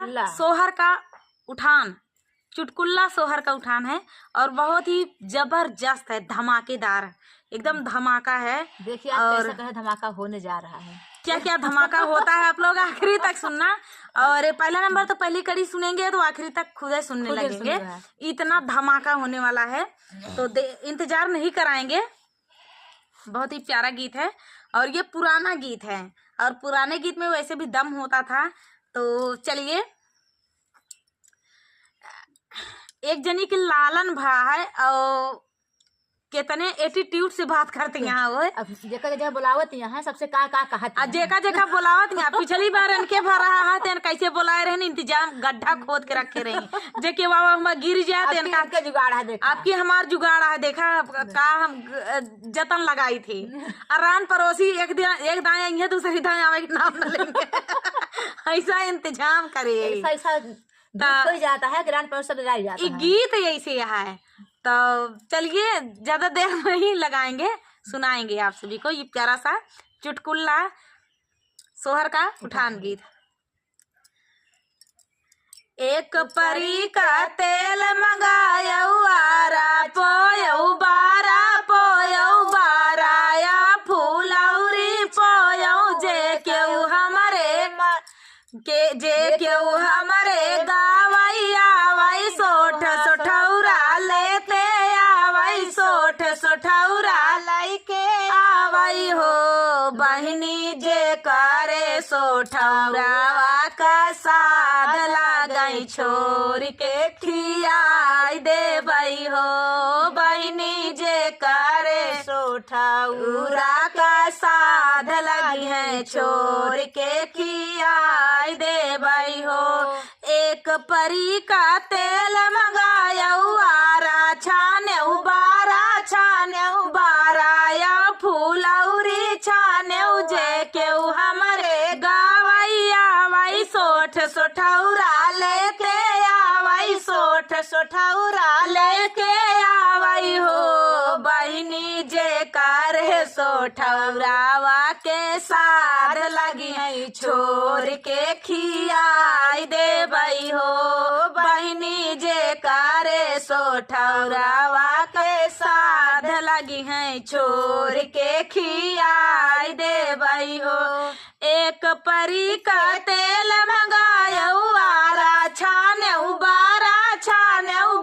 सोहर का उठान, चुटकुल्ला सोहर का उठान है और बहुत ही जबरदस्त है, धमाकेदार, एकदम धमाका है। देखिए आज कैसा कहे धमाका होने जा रहा है। क्या क्या धमाका होता है आप लोग आखिरी तक सुनना। और पहला नंबर तो पहली कड़ी सुनेंगे तो आखिरी तक खुद ही सुनने लगेंगे, इतना धमाका होने वाला है। तो इंतजार नहीं कराएंगे। बहुत ही प्यारा गीत है और ये पुराना गीत है और पुराने गीत में वैसे भी दम होता था। तो चलिए, एक जनी के लालन भाई और कितने एटीट्यूड से बात करते हैं वो। अब जेका जगह बुलावत यहाँ सबसे का कहत जेका जेका बुलावत यहाँ। पिछली बार इनके भर रहा है तेन कैसे बुलाए रहे, इंतजाम गड्ढा खोद के रखे रहे जेके बाबा हम गिर जाते इनका जुगाड़ है। देखा आपकी हमार जुगाड़ है, देखा का हम जतन लगाई थी। अरान पड़ोसी एक दाएं आएंगे दूसरी दाएं आवे के नाम न लेंगे ऐसा इंतजाम करे। ऐसा हो जाता है ग्रांड पड़ोसी जाता है। गीत ऐसे है। तो चलिए ज्यादा देर नहीं लगाएंगे, सुनाएंगे आप सभी को ये प्यारा सा चुटकुल्ला सोहर का उठान गीत। एक परी का तेल मंगायऊ आरा पोयऊ बारा या फूलौरी पोयऊ जे केऊ हमरे गावैया वही सोठ सोठौरा लेते आवई सोठौरा लैके आवई हो बहिनी जे करे सोठौरावा का साध लागई छोर के खियाई देबई हो बहिनी जे करे सोठौरा का साध लगी है छोर के खियाई देबई हो। एक परी का तेल मंगायऊ आरा छाने बारा या फूलौरी छाने जे केऊ हमरे गावैया वही सोठौरा लेके आवई सोठौरा लेके आवई हो बहिनी जे करे सोठौरावा के साध लगी है छोर के खियाई देबई हो बहिनी जे करे सोठौरावा के साध लगी है छोर के खियाई देबई हो। एक परी का तेल मंगायऊ आरा छाने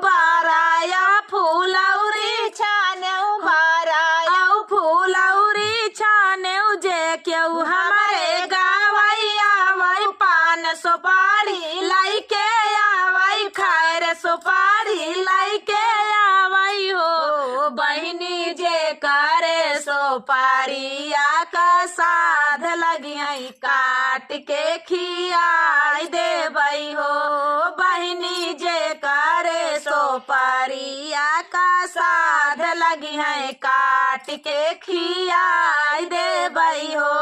बारा या फूलौरी छाने जे केऊ हमारे गावैया वही पान सुपारी लाइके आवई खैर सुपारी लाइके आवई हो बहिनी जे करे सोपारिया का साध लगी है काट के खियाई देबई हो बहिनी जे करे सोपारिया का साध लगी है काट के खियाई देबई हो।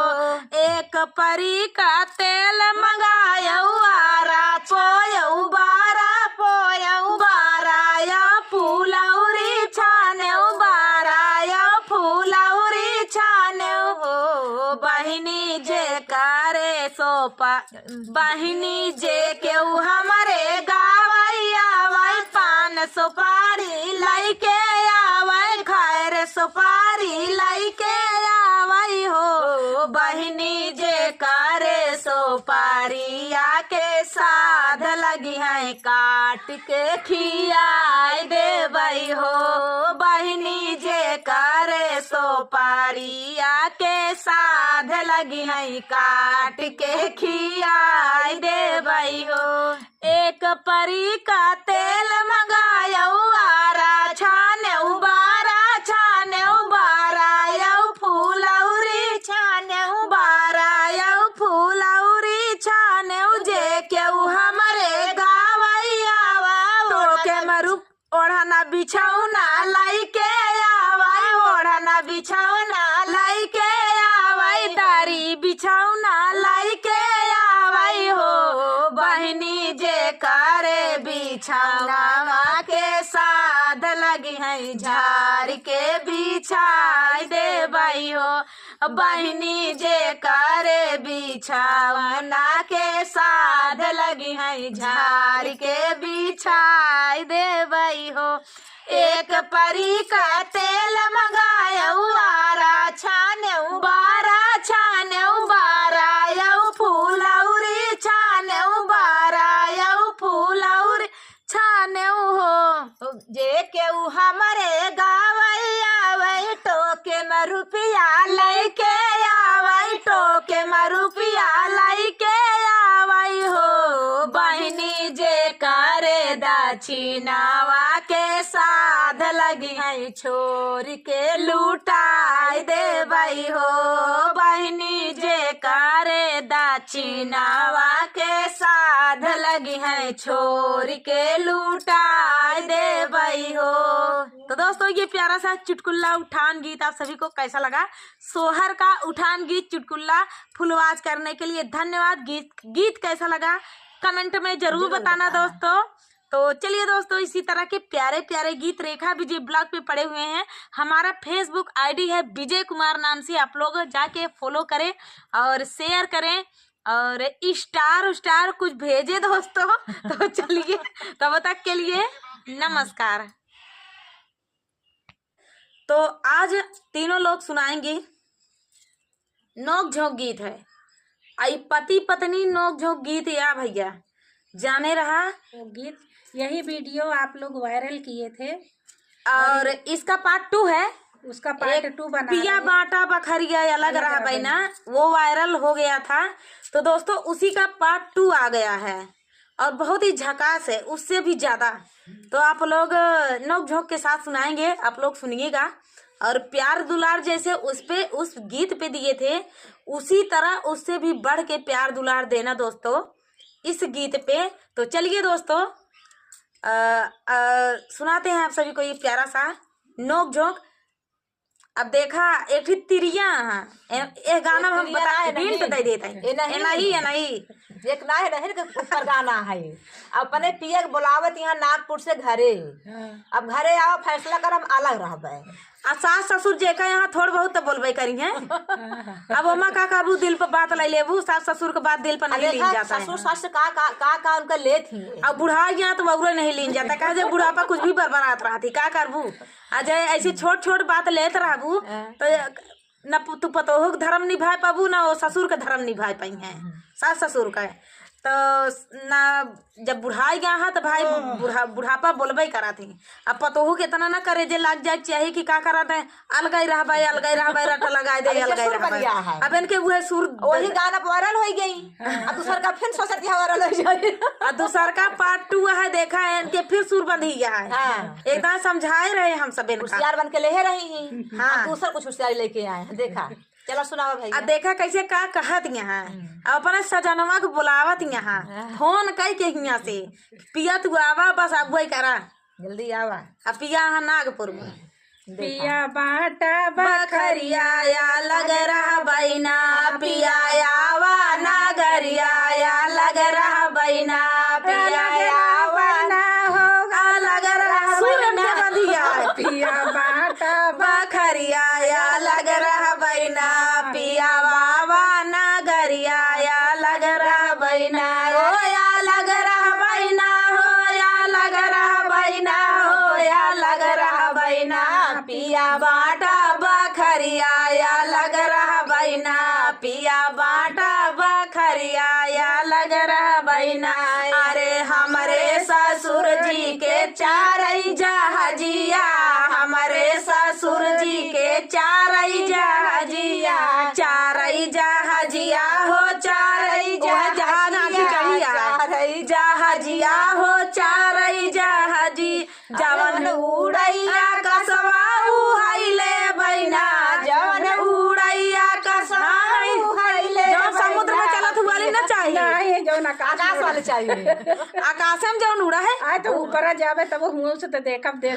एक परी का तेल मंगायऊ आरा पोयऊ बारा या फूलौरी छानेऊ बारा या फूलौरी छानेऊ हो बहिनी जे करे सोपा बहिनी जे केऊ हमरे गावैया वही पान सुपारी लाइके आवई खैर सुपारी लाइके आवई हो बहिनी जे करे सोपारिया के साध लगी है काट के खियाई देबई हो बहिनी जे करे सोपारिया के साध लगी है काट के खियाई देबई हो। एक परी का तेल मंगायऊ आरा छानेऊ बारा या फूलौरी छानेऊ जे केऊ हमरे गावैया तो के मरु ओढ़ना बिछौना लाइके आवई ओढ़ना बिछौना लाइके आवई दारी बिछौना लाइके आवई हो बहिनी जे करे बिछावा के साध लगी है झाड़ के बिछाई दे बाई हो। बहनी जे करे बिछावना के साध लगी है झाड़ के बिछाई दे बाई हो। एक परी का तेल मंगायऊ आरा छानेऊ बारा छानेऊ बारा यऊ फूलौरी छानेऊ बारा यऊ फूलौरी छानेऊ हो। जे केऊ हमारे गावई आवई टोके में रुपया लैके आवई टोके में रुपया लैके आवई हो। बहनी जे करे दक्षिणावा के साध लगी है छोर के लुटाई दे बाई हो। बहनी जे करे दक्षिणावा के साध लगी है छोर के लुटाई दे बाई हो। तो दोस्तों ये प्यारा सा चुटकुल्ला उठान गीत आप सभी को कैसा लगा? सोहर का उठान गीत चुटकुल्ला फुलवाज करने के लिए धन्यवाद। गीत कैसा लगा कमेंट में जरूर बताना दोस्तों। तो चलिए दोस्तों, इसी तरह के प्यारे प्यारे गीत रेखा विजय ब्लॉग पे पड़े हुए हैं। हमारा फेसबुक आईडी है विजय कुमार नाम से, आप लोग जाके फॉलो करें और शेयर करें और स्टार कुछ भेजे दोस्तों। तो चलिए तब तक के लिए नमस्कार। तो आज तीनों लोग सुनाएंगे नोक झोंक गीत है। आई पति पत्नी नोक झोंक गीत या भैया जाने रहा गीत। यही वीडियो आप लोग वायरल किए थे और इसका पार्ट 2 है। उसका पार्ट 2 बना पिया बाटा बखरिया अलग रहा बहना, वो वायरल हो गया था। तो दोस्तों उसी का पार्ट 2 आ गया है और बहुत ही झकास है, उससे भी ज्यादा। तो आप लोग नोक झोंक के साथ सुनाएंगे, आप लोग सुनिएगा। और प्यार दुलार जैसे उस गीत पे दिए थे उसी तरह उससे भी बढ़ के प्यार दुलार देना दोस्तों इस गीत पे। तो चलिए दोस्तों सुनाते हैं आप सभी को ये प्यारा सा नोक झोंक। अब देखा एक ही तिरिया ये गाना में हम बता हिंट दे देते हैं। नहीं एक ना है नहीं के ऊपर गाना है। अपने पिया के बुलावत यहाँ नागपुर से घरे। अब घरे आओ फैसला कर हम अलग रहबे। आ सास ससुर जेका यहाँ थोड़ बहुत तो बोलबे करी है। अब ओमा का काबू दिल पर बात लै लेबू, सास ससुर के बात दिल पर नहीं लीन जाता है। ससुर सास का उनका लेत ही। अब बुढ़ा यहाँ तो बउरे नहीं लीन जाता, कहा जब बुढ़ापा कुछ भी बरबरात रहती का करबू। अजय ऐसी छोट छोट बात लेत रहबू तो न तू पतोह के धर्म निभाए पाबू न वो ससुर के धर्म निभाए पाई है सास ससुर का। तो ना जब बुढ़ाई गया है तो भाई बुढ़ापा बोलबे करा थी। अब पतोहू के इतना ना करे जे लाग जाए चाहिए कि का करा दे अलगाई रहबे रट लगाए दे अलगाई रहबे। अब इनके वो सुर वही गाना वायरल हो गई। अब दूसर का फिर सोचत के वायरल हो जाए। और दूसर का पार्ट 2 है, देखा है इनके फिर सुर बंध ही गया है। एकदम समझाए रहे हम सब इनका, होशियार बन के ले रही हैं। हाँ दूसर कुछ होशियारी लेके आए हैं। देखा चलो सुनाओ भाई। अब देखा कैसे का कहत यहाँ अपने सजनवा के बुलावत यहाँ फोन कई के यहाँ से पिया तू आवा बस अब वही करा जल्दी आवा। अब पिया यहाँ नागपुर में पिया बाटा बखरिया या लग रहा बैना पिया आवा नागरिया या लग रहा बैना पिया आवा ना होगा लग रहा बंधिया पिया बाटा बखरिया या लग रहा बैना पिया बाबा नागरिया या लग रहा बैना हो या लग रहा बैना हो या लग रहा बैना हो या लग रहा बैना पिया बाटा बखरिया या लग रहा बैना पिया बाटा बखरिया या लग रहा बैना। अरे हमारे ससुर जी के चारई जहाजिया हमारे ससुर जी के चारई जहाजिया चारई जहाजिया हो चारई जहाजिया हो चारई जहाजी जवन उड़ैया कसवा उहाइले बैना जवन उड़ैया कसवा उहाइले जब समुद्र में चलत हुआ ना चाहिए नहीं जो आकाश वाले चाहिए। आकाश में जवन उड़ा है आए तो ऊपर जावे तब हुआ से तो देखब देख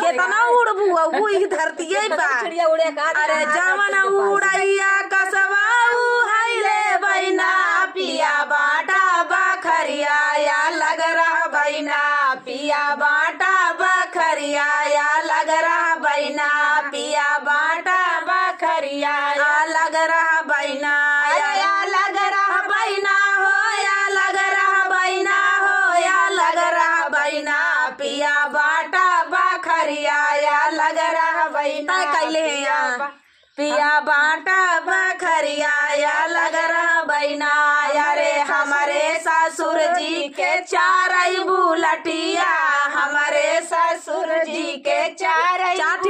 कितना उड़बू वो ई धरती चिड़िया उड़े का। अरे जवन उड़ैया कसवा उहाइले बैना पिया बाटा बखरिया या लग रहा बैना पिया बाटा बखरिया या लग रहा बैना पिया बाटा बखरिया या लग रहा बैना या लग रहा बैना हो या लग रहा बैना हो या लग रहा बैना पिया बाटा बखरिया या लग रहा बैना कैले है यहाँ पिया बाटा बखरिया या लग रहा बैना यारे हमारे ससुर जी के चारई बुलटिया हमारे ससुर जी के चार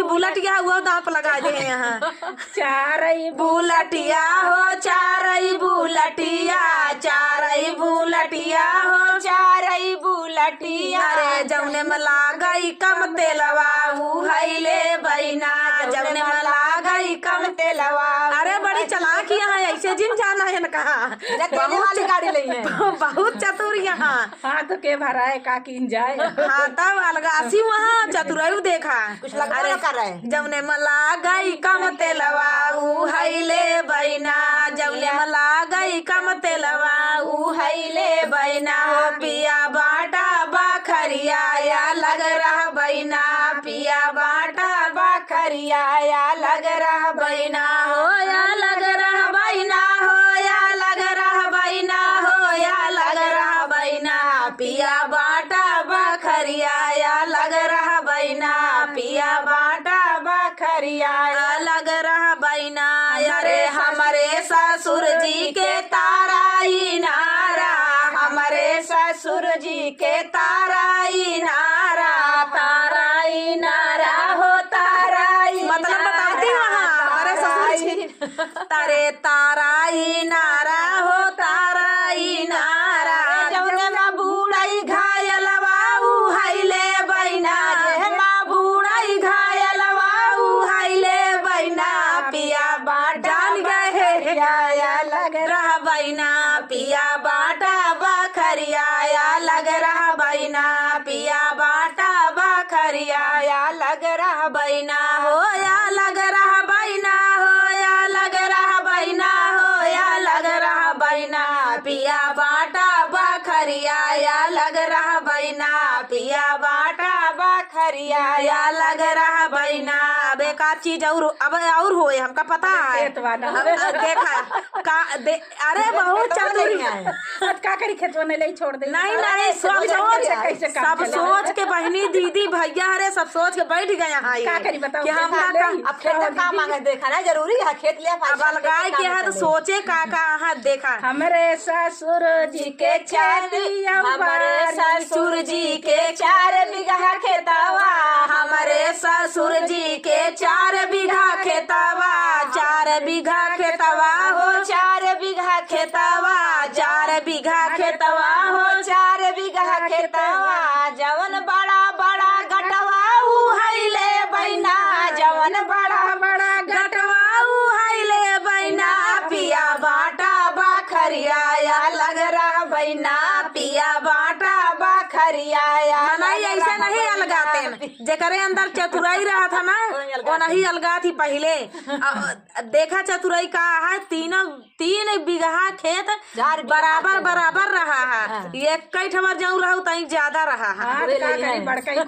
बुलटिया हुआ दांत लगा दे यहाँ चारई बुलटिया हो चारई बुलटिया चारई बुलटिया हो चारई बुलटिया अरे जौने में लागई कम तेलवा उहैले बैना जौने में लागई कम तेलवा अरे बड़ी चालाक यहाँ ऐसे जिन जाना है न कहा बहुत गाड़ी ली है बहुत चतुर यहाँ हाथ के भराए का किन जाए हाँ तब अलगासी वहाँ चतुराई देखा कुछ लगवा कर रहे जौने मला गई कम तेलवा उहैले बैना जौने मला गई कम तेलवा उहैले बैना पिया बाटा बखरिया या लग रहा बैना पिया बाटा बखरिया या लग रहा बैना हो या लग रहा बैना हो या लग रहा बैना हो या लग रहा बैना पिया बाटा बखरिया या लग रहा बैना पिया बाटा बखरिया या लग रहा बैना अरे हमारे ससुर जी के ताराई नारा हमारे ससुर जी के ताराई नारा ताराई नारा हो ताराई मतलब बताती वहाँ हमारे ससुर जी तारे ताराई नारा हो ताराई नारा जौने में बूढ़ई घायलवा उहैले बैना जे माँ बूढ़ई घायलवा उहैले बैना पिया बाटा जान गए या लग रहा बैना पिया बाटा बखरिया या लग रहा बैना पिया बाटा बखरिया या लग रहा बैना हो या लग रहा बैना हो या लग रहा बैना हो या लग रहा बैना पिया बाटा बखरिया या लग रहा बैना पिया बाटा बखरिया या लग रहा बैना अब एक आध चीज और होए हमका पता है खेतवा ना अब देखा अरे बहुत चतुर है का करी खेतवा ने ले छोड़ दे नहीं नहीं सब सोच के बहनी दीदी भैया अरे सब सोच के बैठ गए यहाँ का करी बताओ कि हम अब खेत का काम मांगे देखा ना जरूरी है खेत लिया अब अलगाए के है तो सोचे का हाँ देखा हमारे ससुर जी के चारिया हमारे ससुर जी के 4 बीघा खेतवा हमारे ससुर जी के 4 बीघा खेतवा 4 बीघा खेतवा हो 4 बीघा खेतवा 4 बीघा खेतवा हो 4 बीघा खेतवा जवन बड़ा बड़ा गटवा उहैले बैना जवन बड़ा बड़ा गटवा उहैले बैना पिया बाटा बखरिया या लग रहा बैना पिया बाटा बखरिया या नहीं ऐसे नहीं अलगाते जेकरे अंदर चतुराई रहा था ना वो नहीं अलगा थी पहले देखा चतुराई का है 3 बीघा खेत बराबर बराबर रहा है एक कई ठमर जाऊँ रहा तई ज्यादा रहा है बड़का को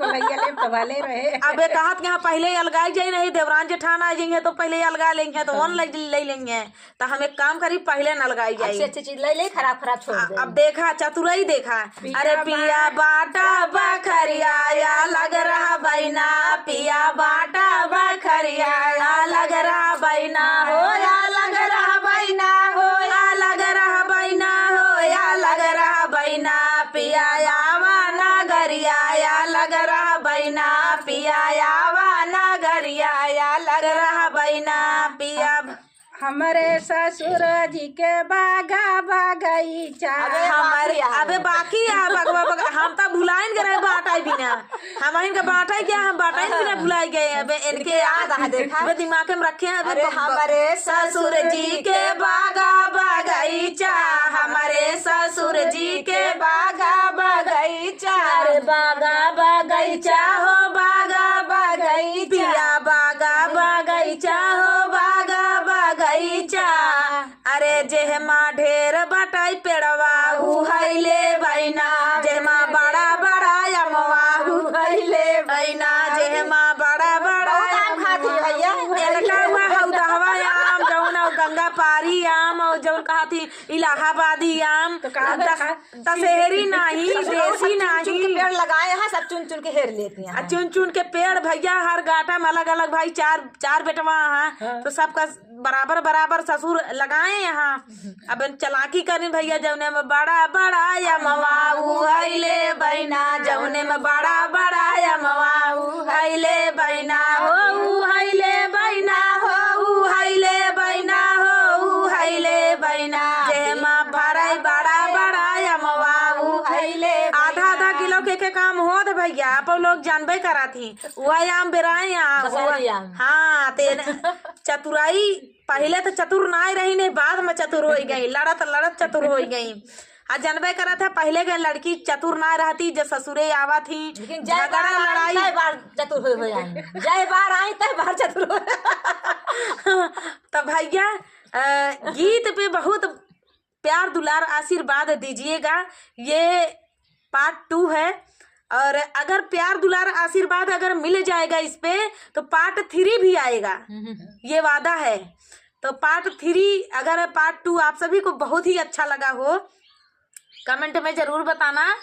तो वाले रहे अब कहत यहाँ पहले अलगाई जाए नहीं देवरान जेठान आ जाएंगे तो पहले अलगा लेंगे तो वन ले लेंगे तो हम एक काम करी पहले न अलगाई जाए अच्छी चीज ले ले खराब खराब छोड़ दे अब देखा चतुराई देखा अरे पिया बाटा बखरिया या लग रहा बैना पिया बाटा बखरिया या लग रहा बैना हो या लग रहा बैना हो या लग रहा बैना हो या लग रहा बैना पिया यावा नगरिया या लग रहा बैना पिया यावा नगरिया या लग रहा बैना पिया हमारे ससुर जी के बागा बगीचा हमारे अबे बाकी है बगवा हम तो भुलाइन गए बाटाई बिना हम इनके बाटाई क्या हम बाटाई बिना भुलाई गए अबे इनके याद है देखा दिमाग में रखे हैं अबे हमारे ससुर जी के बागा बगीचा हमारे ससुर जी के बागा बगीचा अरे बागा बगीचा हो बागा बगीचा बागा बगीचा हो बागा बगीचा अरे जेह माँ ढेर बटाई पेड़वा उहैले इलाहाबादी आम, दशहरी नहीं, देसी नहीं, पेड़ लगाए हैं, सब चुन चुन के हेर लेती हैं। चुन चुन के पेड़ भैया हर गाटा में अलग अलग भाई, चार बेटवा हैं तो सबका बराबर बराबर ससुर लगाए यहाँ। अब चलाकी करें भैया, जौने में बड़ा बड़ा या मवाऊ हैले बहना, जौने में बड़ा बड़ा या मवाऊ हैले बहना हो, हैले बहना हो, हैले बहना हो, हैले बहना, जेमा भराई बड़ा बड़ा या मवाऊ हैले। आधा आधा किलो के काम हो तो भैया आप लोग जानबे करा थी, वह आम बेराए आम। हाँ तेन चतुराई पहले तो चतुर ना रही, नहीं बाद में चतुर हो गई, लड़त लड़त चतुर हो गई। आज जानबे करा था पहले के लड़की चतुर ना रहती, जो ससुरे आवा थी, झगड़ा लड़ाई बार चतुर हो जाए, जय बार आई तय बार चतुर हो। तो भैया गीत पे बहुत प्यार दुलार आशीर्वाद दीजिएगा। ये पार्ट 2 है, और अगर प्यार दुलार आशीर्वाद अगर मिल जाएगा इस पे तो पार्ट 3 भी आएगा, ये वादा है। तो पार्ट 3 अगर पार्ट 2 आप सभी को बहुत ही अच्छा लगा हो, कमेंट में जरूर बताना।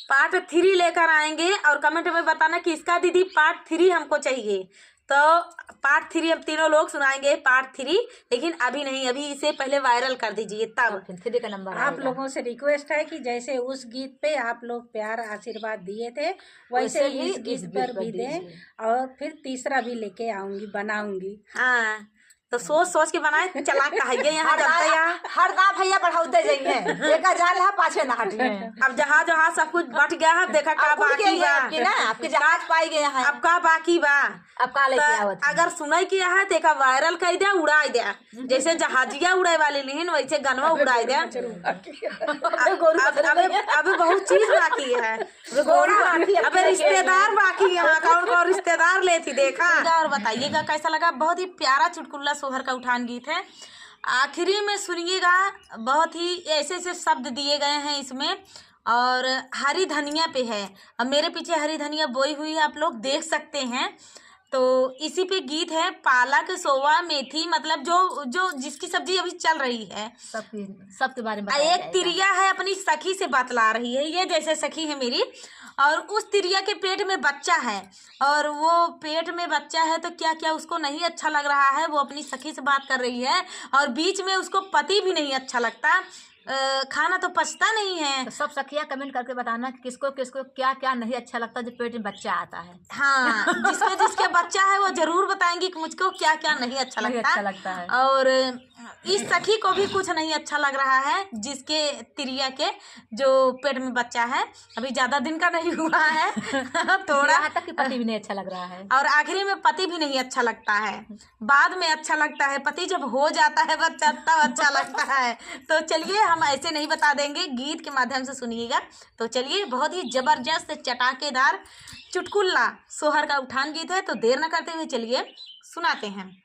पार्ट 3 लेकर आएंगे और कमेंट में बताना कि इसका दीदी पार्ट 3 हमको चाहिए। तो पार्ट 3 हम तीनों लोग सुनाएंगे पार्ट 3, लेकिन अभी नहीं, अभी इसे पहले वायरल कर दीजिए तब 3 का नंबर आप लोगों से रिक्वेस्ट है कि जैसे उस गीत पे आप लोग प्यार आशीर्वाद दिए थे, वैसे ही इस गीत पर भी दें, और फिर तीसरा भी लेके आऊंगी, बनाऊंगी। हाँ तो सोच सोच के बनाए, चला कहिए यहाँ जनता यहाँ हर दाम भैया बढ़ाते जाइए, एक जाल है पाछे ना हटिए। अब जहाँ सब कुछ बट गया है, देखा का बाकी बा, आपके जहाज पाई गए हैं, अब का बाकी बा, अब का लेके आवत। अगर सुनाई किया है तो एका वायरल कर दिया, उड़ाई दिया, जैसे जहाजिया उड़ाए वाले लिहिन वैसे गनवा उड़ाई दिया। अबे बहुत चीज बाकी है, अबे रिश्तेदार बाकी, यहाँ कौन कौन रिश्तेदार लेती देखा। और बताइएगा कैसा लगा, बहुत ही प्यारा चुटकुला सोहर का उठान गीत है। आखिरी में सुनिएगा, बहुत ही ऐसे ऐसे शब्द दिए गए हैं इसमें, और हरी धनिया पे है। अब मेरे पीछे हरी धनिया बोई हुई है, आप लोग देख सकते हैं। तो इसी पे गीत है, पालक सोवा मेथी, मतलब जो जिसकी सब्जी अभी चल रही है, सबके बारे में एक तिरिया है अपनी सखी से बतला रही है, ये जैसे सखी है मेरी, और उस तिरिया के पेट में बच्चा है, और वो पेट में बच्चा है तो क्या क्या उसको नहीं अच्छा लग रहा है, वो अपनी सखी से बात कर रही है, और बीच में उसको पति भी नहीं अच्छा लगता, खाना तो पचता नहीं है। तो सब सखिया कमेंट करके बताना कि किसको किसको क्या क्या नहीं अच्छा लगता जब पेट में बच्चा आता है। हाँ जिसके जिसके बच्चा है वो जरूर बताएंगे कि मुझको क्या क्या नहीं अच्छा लगता है। और इस सखी को भी कुछ नहीं अच्छा लग रहा है, जिसके तिरिया के जो पेट में बच्चा है, अभी ज्यादा दिन का नहीं हुआ है थोड़ा तक कि पति भी नहीं अच्छा लग रहा है, और आखिरी में पति भी नहीं अच्छा लगता है, बाद में अच्छा लगता है, पति जब हो जाता है बच्चा तब अच्छा लगता है। तो चलिए हम ऐसे नहीं बता देंगे, गीत के माध्यम से सुनिएगा। तो चलिए, बहुत ही जबरदस्त चटाकेदार चुटकुला सोहर का उठान गीत है, तो देर न करते हुए चलिए सुनाते हैं।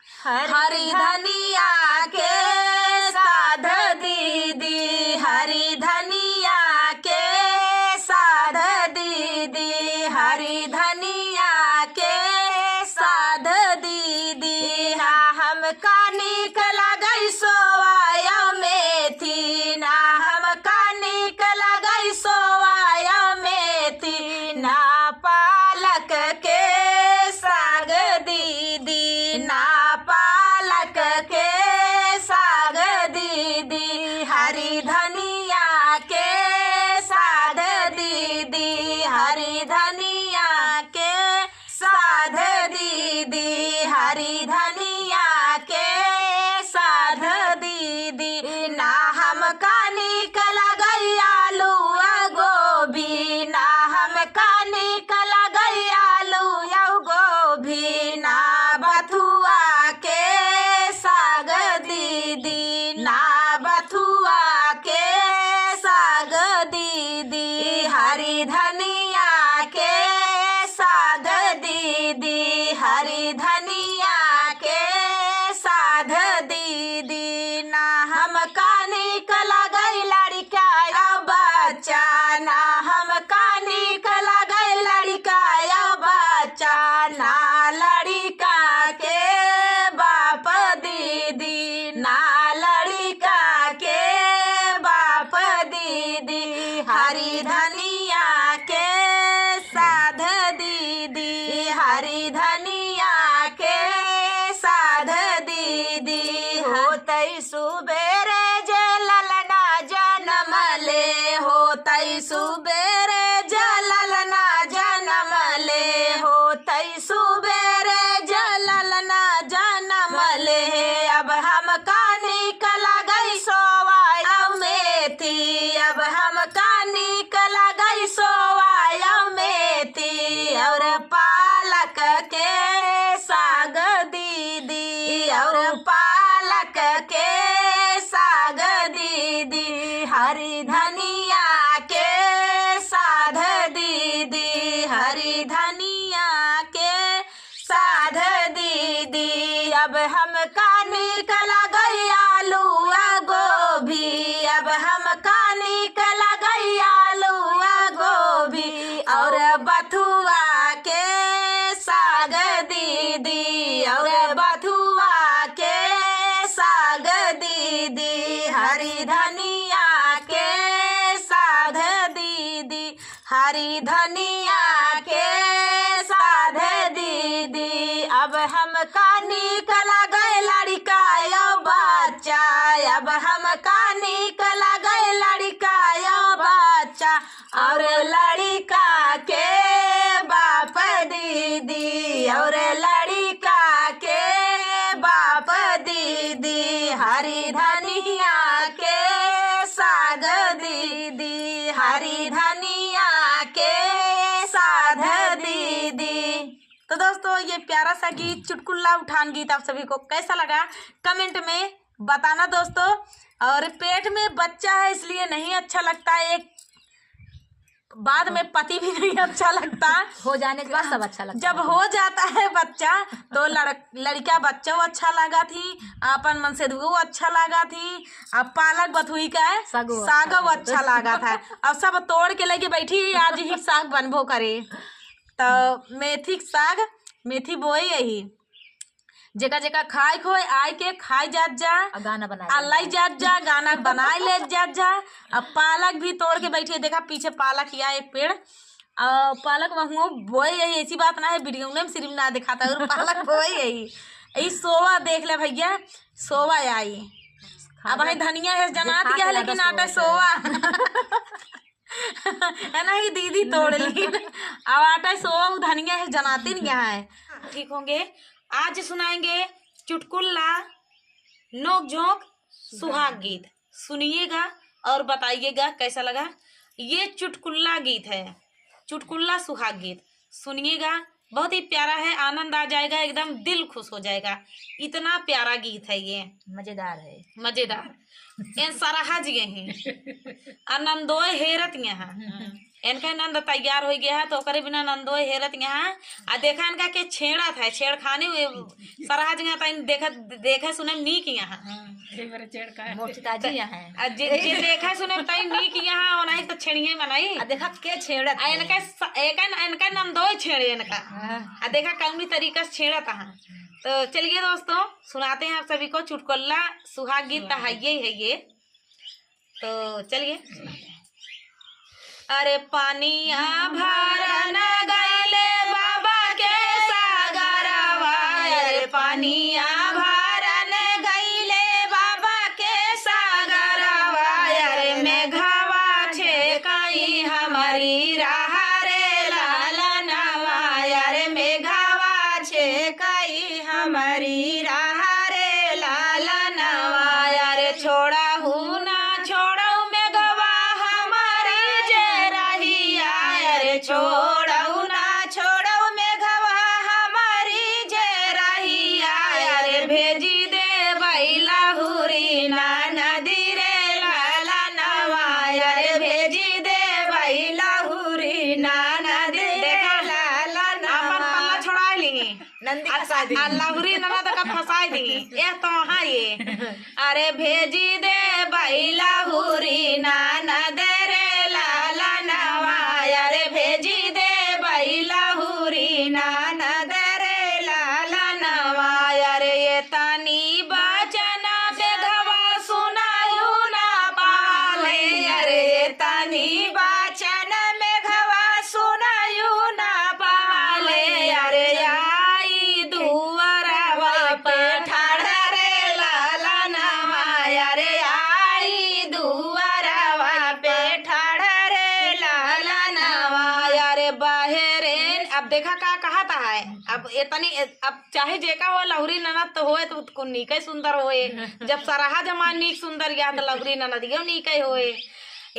हरी धनिया के साध दीदी, हरी धनिया के साध दीदी, हरी धनिया के साध दीदी, ना हमका निकला गई सोवाया मेथी, ना हमका निकला गई सोवाया मेथी, ना पालक के साग दीदी, ना पालक के साग दीदी, हरी धनिया तई सुबेरे जलल ना जनम ले हो, तई सुबेरे जलल ना जनम ले। अब हम कानी कला गई सोवाया मेथी, अब हम कानी कला गई सोवाया मेथी। और पालक के साग दीदी, और पालक के साग दीदी, हरी धनिया के साध दीदी, हरी धनिया के साध दीदी। अब हम कानी कला गई आलू गोभी, अब हम कानी कला गई आलू गोभी। और बथुआ के साग दीदी, और बथुआ के साग दीदी, हरी धनिया के साध दीदी, हरी धनिया के साध दीदी। अब हम कानी कला गए लड़का यो बच्चा, अब हम कानी कला गए लड़का यो बच्चा। और लड़का के बाप दीदी, और लड़का के बाप दीदी, हरी धनिया के साग दीदी, हरी धनिया के साध दीदी। तो दोस्तों ये प्यारा सा गीत चुटकुला उठान गीत आप सभी को कैसा लगा कमेंट में बताना दोस्तों। और पेट में बच्चा है इसलिए नहीं अच्छा लगता, एक बाद में पति भी नहीं अच्छा लगता, हो जाने के बाद सब अच्छा लगता जब हो जाता है बच्चा तो लड़का बच्चा अच्छा लगा थी, अपन मन से दुगो अच्छा लगा थी। अब पालक बथुई का है साग अच्छा लगा था। अब सब तोड़ के लेके बैठी आज ही साग बनबो करे। तो मेथी साग मेथी बोई यही जगह जगह खाए खोए आय के खाई जात जा, गाना बना अल्लाई जात जा, गाना बनाए ले जात जा। अब पालक भी तोड़ के बैठी है, देखा पीछे पालक या एक पेड़ पालक वहाँ बोए यही, ऐसी बात ना है वीडियो में सिर्फ ना दिखाता है पालक बोए यही। सोवा देख ले भैया, सोवा आई। अब भाई धनिया है जनात क्या है लेकिन आटा सोवा है ना, ही दीदी तोड़ ली। अब आटा सोवा धनिया है जनाती नहीं है। ठीक होंगे, आज सुनाएंगे चुटकुला नोक झोंक सुहाग गीत। सुनिएगा और बताइएगा कैसा लगा। ये चुटकुला गीत है, चुटकुला सुहाग गीत सुनिएगा, बहुत ही प्यारा है, आनंद आ जाएगा, एकदम दिल खुश हो जाएगा। इतना प्यारा गीत है ये, मजेदार है, मजेदार। इन सराहा जी हैं आनंदोय हेरत यहाँ, इनका नंद तैयार हो गया है तो करे बिना नंदोय हेरत यहाँ। आ देखा इनका के छेड़ा था छेड़खानी सराहा जी देखा देखा सुने नीक यहाँ देखा सुने तई नीक यहाँ और नहीं तो छेड़िए मनाई देखा के छेड़ा इनका नंदोय छेड़े इनका देखा कौनी तरीका से छेड़ा था। तो चलिए दोस्तों सुनाते हैं आप सभी को चुटकुला सुहाग गीत तो है ये। तो चलिए। अरे पानिया भरन गईले बाबा के सागरवा, अरे पानिया भरन गईले बाबा के सागरवा। अरे मेघवा छे कई हमारी राह रे लालनवा, अरे मेघवा छे कई हमारी राह रे लालनवा। अरे छोड़ा हूँ ना छोड़ऊ मेघवा हमारी जे रहिया, अरे छोड़ऊ ना छोड़ऊ मेघवा हमारी जे रहिया। अरे भेजी दे बैला हुरी ना नदी रे लालनवा, अरे भेजी दे बैला हुरी ना नदी रे लालनवा। अपन पल्ला छोड़ा ली नंदी लाहुरी नना तक फंसा दी ये तो हाँ ये। अरे भेजी दे बैला हुरी ना नदी रे लालनवा, अरे भेजी दे बैला हुरी ना नदी रे लालनवा। अरे ये तानी बचना बेघवा सुनायु ना पाले, अरे ये तानी बचन मेघवा सुनायु ना पाले। अरे आई दुआरवा पे ठाड़ रे लालनवा, अरे आई दुआरवा पे ठाड़ देखा का कहा था है अब इतनी अब चाहे जेका हो लहुरी ननद तो होए तो कुन नीके सुंदर होए जब सराहा जमा नीक सुंदर गया तो लहुरी ननद यो नीके होए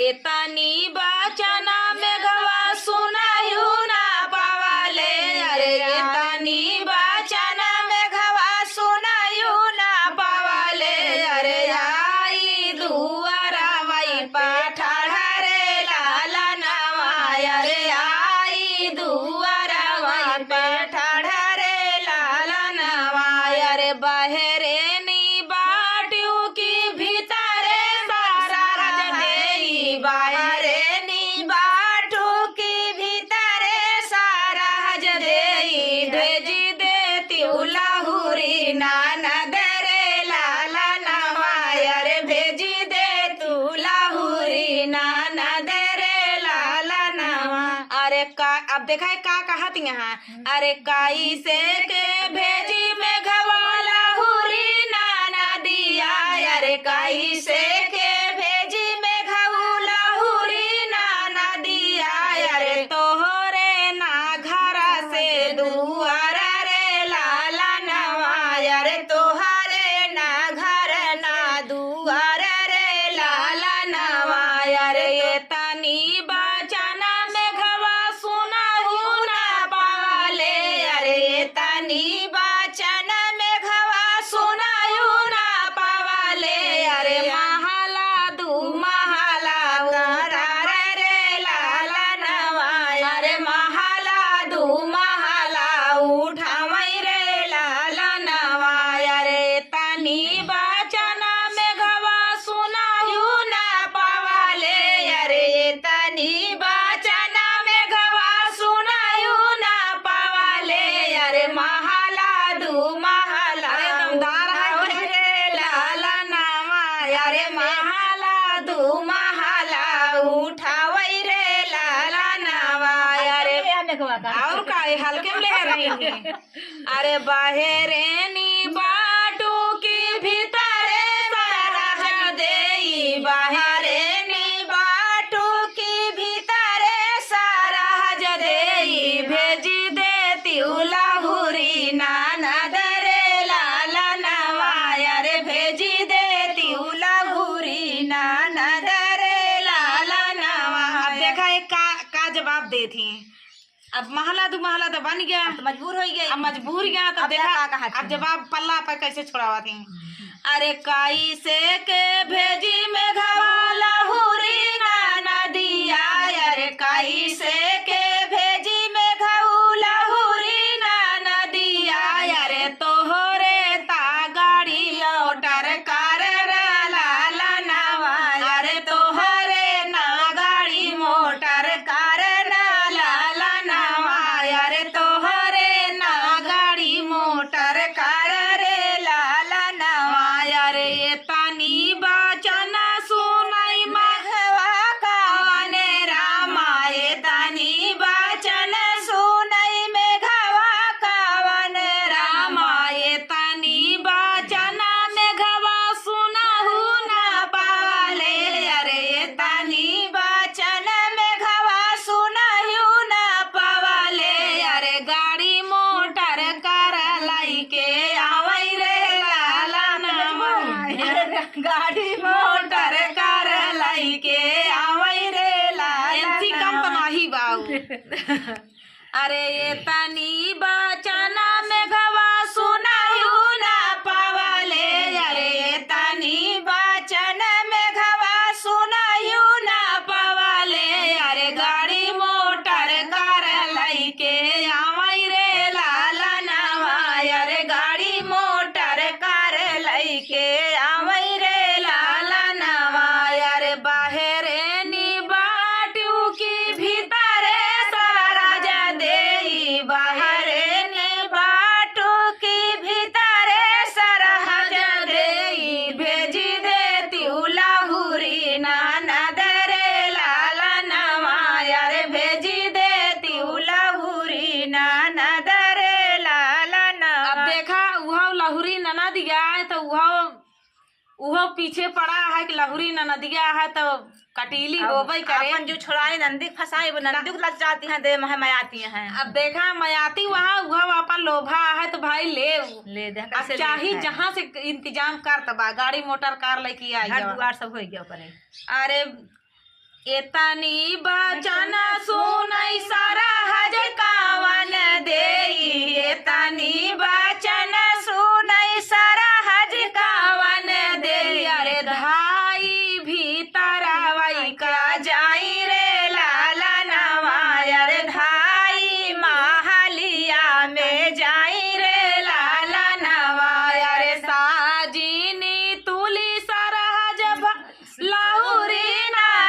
इतनी बचना में घवा सुनायु ना पावाले अरे इतनी बचना में घवा सुनायु ना पावाले अरे आई दुआरा वही पठाड़ा रे लाला नवाया रे आई दुआरा वही पठाड़ा रे लाला नवाया रे बहरे नी बाटियों की भीतरे सारा जदेई बाहरे नी बाटू की भीतरे सारा जदेई भेजी देती लाहुरी ननद रे लाला नवाया रे भेजी दे तू लाहुरी ननद रे लाला नवा अरे का अब देखा है का कहत यहाँ अरे काई से के भेजी में घवा लाहुरी नाना दिया अरे काई से के भेजी में घऊ लाहुरी नाना दिया अरे तोहरे ना घर से दुआरा रे लाला नवा अरे तोहरे ना घर ना दुआरा रे लाला नवा अरे ये तनी बचना में घवा सुनाहु ना पावाले अरे ये तनी बचना में घवा सुनायु ना पावाले अरे महाला दू महाला करार रे लाला नवा अरे महाला दू महाला उठावई रे लाला नवा अरे तनी बचना में घवा सुनायु ना पावाले अरे तनी बचना में घवा सुनायु ना पावाले अरे महाला दू महाला दमदार है रे लाला नवा अरे महाला दू महाला उठावई रे लाला नवा अरे और का हल्के में ले रही हैं अरे बाहरे नी बाटू की भीतरे सारा देई बाहरे नी बाटू की भीतरे सारा जदेई भेजी देती लाहुरी ननद रे लाला नवा अरे भेजी देती लाहुरी ननद रे लाला नवा अब देखा है का जवाब देती अब महला दू महला तो बन गया मजबूर हो गई अब मजबूर गया तो अब देखा देखा कहा अब जवाब पल्ला पर कैसे छोड़ावा थी अरे काई से के भेजी में घवा लाहुरी नाना दिया अरे काई से के भेजी में घऊ लाहुरी नाना दिया अरे तोहरे ता गाड़ी मोटर कार लाला नवा अरे तोहरे ना गाड़ी मोटर कार लाला नवा अरे तोहरे ना गाड़ी मोटर कार रे लाला नवा अरे ये तनी बचना सुनाई मघवा कावने रामा ये तनी बचन सुनाई मेघवा कावन रामा ये तनी बचना मेघवा सुनाहु ना पावाले अरे ये तनी बचन मेघवा सुनाहु ना पावाले अरे गाड़ी मोटर कार लाई के आवई रे लाला नवा गाड़ी मोटर कार लाई के आवई रे लाला कम तो नहीं बाऊ अरे ये तनी बचना में घवा सुनायु ना पावाले अरे ये तनी बचन में घवा सुनायु ना पावाले अरे गाड़ी मोटर कार लाई के आवई रे लाला नवा अरे गाड़ी मोटर कार लाई के आवई रे लाला नवा अरे बाहरे नी बाटू की भीतरे सारा जदेई बाहरे नी बाटू की भीतरे सारा जदेई भेजी देती लाहुरी ननद रे लाला नवा अरे भेजी देती लाहुरी ननद रे लाला नवा अब देखा वह लाहुरी ननद गया है तो वह पीछे पड़ा है कि लाहुरी ननद गया है तो कटीली हो भाई करे। अपन जो छुड़ाए नंदी फसाए वो नंदी को लग जाती हैं, दे मह मयाती हैं। अब देखा मयाती वहाँ वह अपन लोभा है तो भाई ले दे अब चाहे जहाँ से इंतजाम कर तबा गाड़ी मोटर कार लेके आई घर दुआर सब हो गया अपने। अरे एतनी बचन सुनई सारा हज कावन देई, एतनी बचन सुनई सारा हज कावन देई। अरे धाई भीतर वही का जाई रे लाला नवा, अरे धाई महलिया में जाई रे लाला नवा। अरे साजिनी तुली सरहज लाहुरी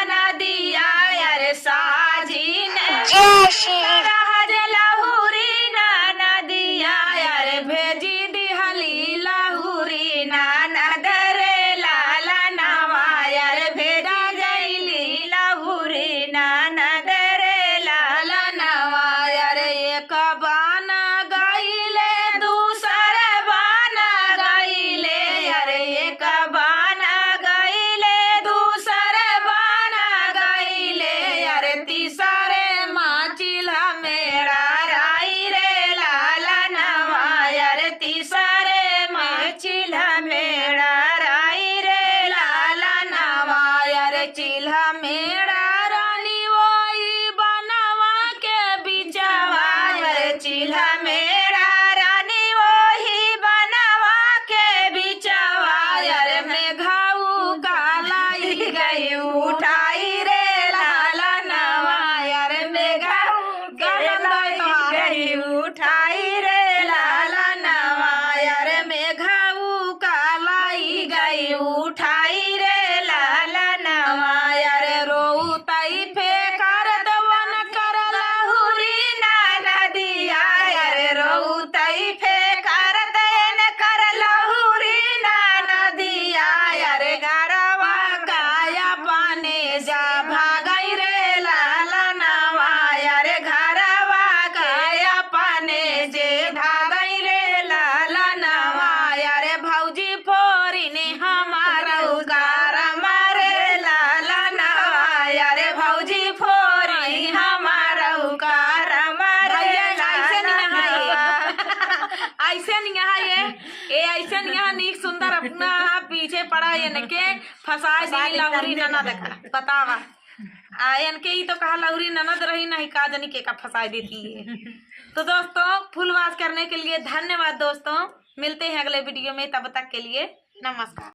नदिया, अरे साजिन सरहज लाहुरी नदिया, अरे भेजी दिहली लाहुरी ननद रे लाला नवा, अरे भेजा गईली लाहुरी ननद रे लाला नवा। अरे एक बान गईले दूसर बान गईले, अरे एक बान गईले दूसर बान गईले, अरे तीसरे माचिला मेरा राई रे लाला नवा, अरे तीसरे माचिला मेरा राई रे लाला नवा। अरे चिल्हा मेरा रानी वही बनवा के बिचवा, अरे चिल्हा मेरा रानी वही बनवा के बिचवा। अरे मेघाऊ कालाई गई उठाई रे लाला नवा, अरे मेघाऊ गई उठाई रे लाला नवा, अरे मेघाऊ कालाई गई उठाई रे लाला नवा। अरे रोउतई फेकर दवन कर लाहुरी नदिया, अरे रोउतई फेकर देन कर लाहुरी नदिया, अरे गरवा काया पाने जा भागई रे लाला नवा, अरे घरवा काया पाने जे भागई रे लाला नवा। अरे भौजी फोरी ने हमारा उगार मारे लाला नवा, अरे भौजी फोरी हमारा उगार मारे ऐसे नहीं ये ऐसे नहीं नीक सुंदर अपना पीछे पड़ा इनके फसाए दी लाहुरी ननद का बतावा। इनके ही तो कहा लाहुरी ननद रही नहीं का जनी के का फसाए देती है। तो दोस्तों फुल वाच करने के लिए धन्यवाद दोस्तों, मिलते हैं अगले वीडियो में, तब तक के लिए नमस्कार।